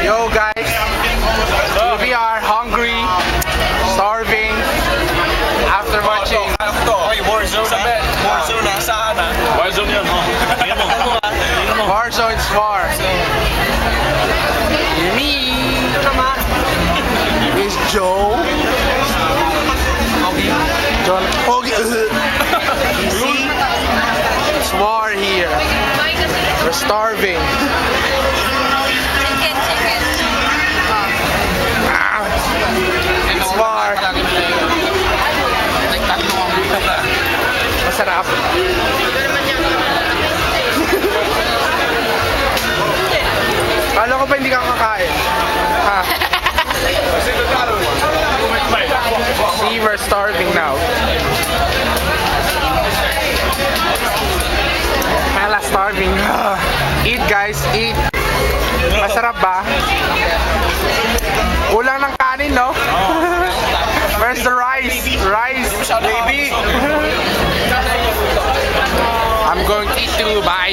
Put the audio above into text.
Yo guys, we are hungry, starving, after watching Warzone is far. Me is Joe. John Ogie. You see? It's war here. We're starving. It's war. Masarap. Kala ko pa hindi ka kakain. Ha? See, we're starving now. Mala starving. Eat guys, eat. Masarap ba? Kulang ng kanin, no? Where's the rice? Rice, baby. I'm going to eat too. Bye.